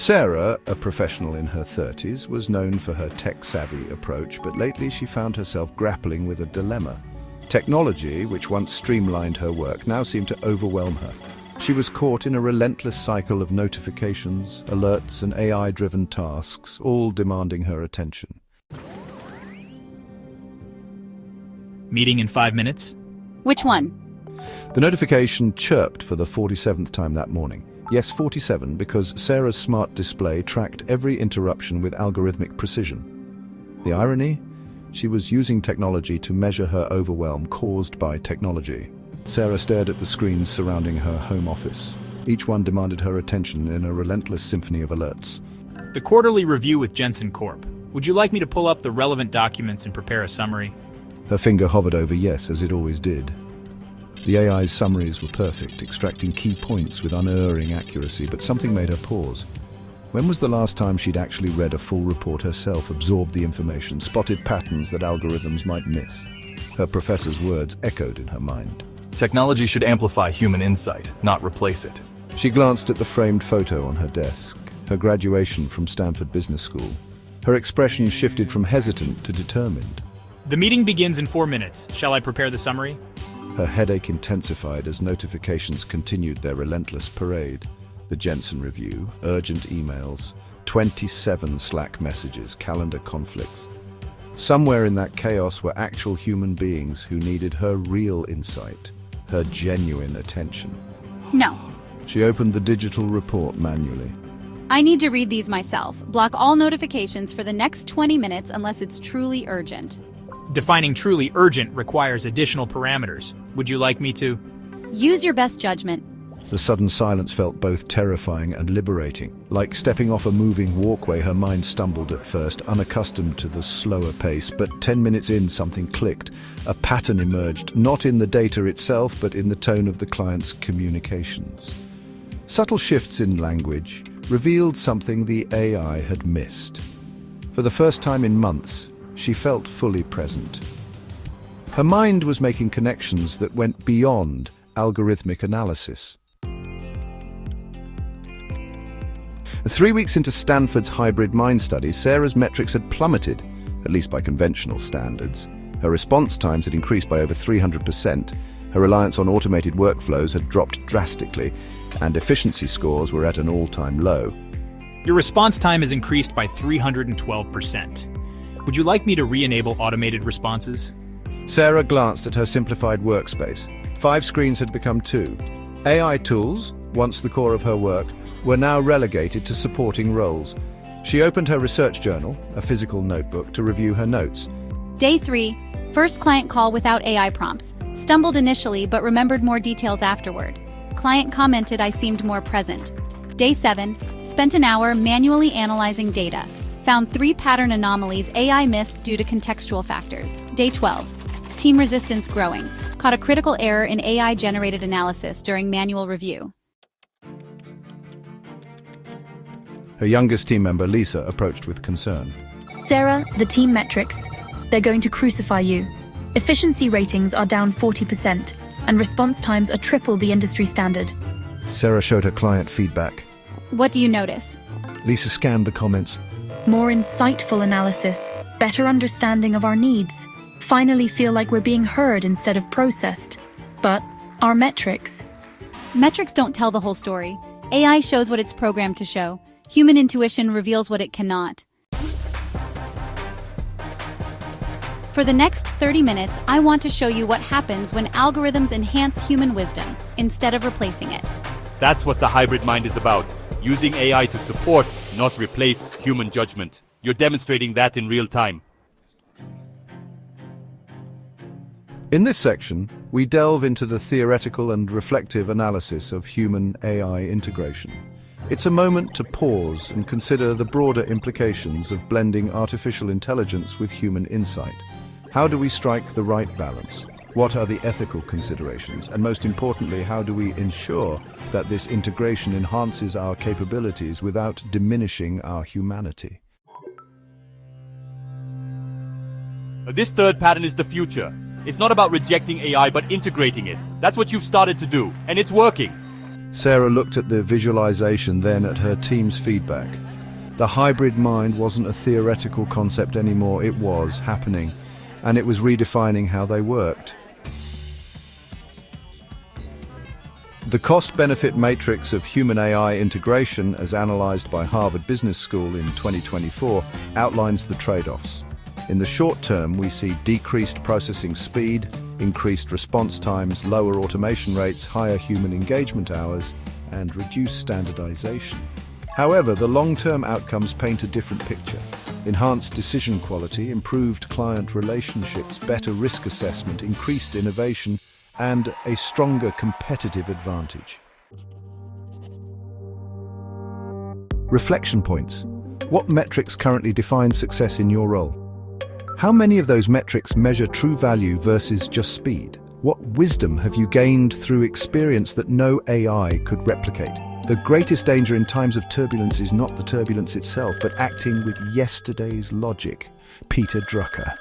Sarah, a professional in her 30s, was known for her tech-savvy approach, but lately she found herself grappling with a dilemma. Technology, which once streamlined her work, now seemed to overwhelm her. She was caught in a relentless cycle of notifications, alerts, and AI-driven tasks, all demanding her attention. Meeting in 5 minutes? Which one? The notification chirped for the 47th time that morning. Yes, 47, because Sarah's smart display tracked every interruption with algorithmic precision. The irony? She was using technology to measure her overwhelm caused by technology. Sarah stared at the screens surrounding her home office. Each one demanded her attention in a relentless symphony of alerts. The quarterly review with Jensen Corp. Would you like me to pull up the relevant documents and prepare a summary? Her finger hovered over yes, as it always did. The AI's summaries were perfect, extracting key points with unerring accuracy, but something made her pause. When was the last time she'd actually read a full report herself, absorbed the information, spotted patterns that algorithms might miss? Her professor's words echoed in her mind. Technology should amplify human insight, not replace it. She glanced at the framed photo on her desk, her graduation from Stanford Business School. Her expression shifted from hesitant to determined. The meeting begins in 4 minutes. Shall I prepare the summary? Her headache intensified as notifications continued their relentless parade. The Jensen review, urgent emails, 27 Slack messages, calendar conflicts. Somewhere in that chaos were actual human beings who needed her real insight, her genuine attention. No. She opened the digital report manually. I need to read these myself. Block all notifications for the next 20 minutes unless it's truly urgent. Defining truly urgent requires additional parameters. Would you like me to? Use your best judgment. The sudden silence felt both terrifying and liberating. Like stepping off a moving walkway, her mind stumbled at first, unaccustomed to the slower pace, but 10 minutes in, something clicked. A pattern emerged, not in the data itself, but in the tone of the client's communications. Subtle shifts in language revealed something the AI had missed. For the first time in months, she felt fully present. Her mind was making connections that went beyond algorithmic analysis. 3 weeks into Stanford's hybrid mind study, Sarah's metrics had plummeted, at least by conventional standards. Her response times had increased by over 300%. Her reliance on automated workflows had dropped drastically, and efficiency scores were at an all-time low. Your response time has increased by 312%. Would you like me to re-enable automated responses? Sarah glanced at her simplified workspace. 5 screens had become 2. AI tools, once the core of her work, were now relegated to supporting roles. She opened her research journal, a physical notebook, to review her notes. Day 3. First client call without AI prompts. Stumbled initially but remembered more details afterward. Client commented I seemed more present. Day 7. Spent an hour manually analyzing data. Found 3 pattern anomalies AI missed due to contextual factors. Day 12. Team resistance growing. Caught a critical error in AI-generated analysis during manual review. Her youngest team member, Lisa, approached with concern. Sarah, the team metrics. They're going to crucify you. Efficiency ratings are down 40%, and response times are triple the industry standard. Sarah showed her client feedback. What do you notice? Lisa scanned the comments. More insightful analysis, better understanding of our needs. Finally feel like we're being heard instead of processed. But our metrics. Metrics don't tell the whole story. AI shows what it's programmed to show. Human intuition reveals what it cannot. For the next 30 minutes, I want to show you what happens when algorithms enhance human wisdom instead of replacing it. That's what the hybrid mind is about. Using AI to support, not replace, human judgment. You're demonstrating that in real time. In this section, we delve into the theoretical and reflective analysis of human-AI integration. It's a moment to pause and consider the broader implications of blending artificial intelligence with human insight. How do we strike the right balance? What are the ethical considerations? And most importantly, how do we ensure that this integration enhances our capabilities without diminishing our humanity? This third pattern is the future. It's not about rejecting AI, but integrating it. That's what you've started to do, and it's working. Sarah looked at the visualization, then at her team's feedback. The hybrid mind wasn't a theoretical concept anymore, it was happening, and it was redefining how they worked. The cost-benefit matrix of human-AI integration, as analyzed by Harvard Business School in 2024, outlines the trade-offs. In the short term, we see decreased processing speed, increased response times, lower automation rates, higher human engagement hours, and reduced standardization. However, the long-term outcomes paint a different picture. Enhanced decision quality, improved client relationships, better risk assessment, increased innovation, and a stronger competitive advantage. Reflection points. What metrics currently define success in your role? How many of those metrics measure true value versus just speed? What wisdom have you gained through experience that no AI could replicate? The greatest danger in times of turbulence is not the turbulence itself, but acting with yesterday's logic. Peter Drucker.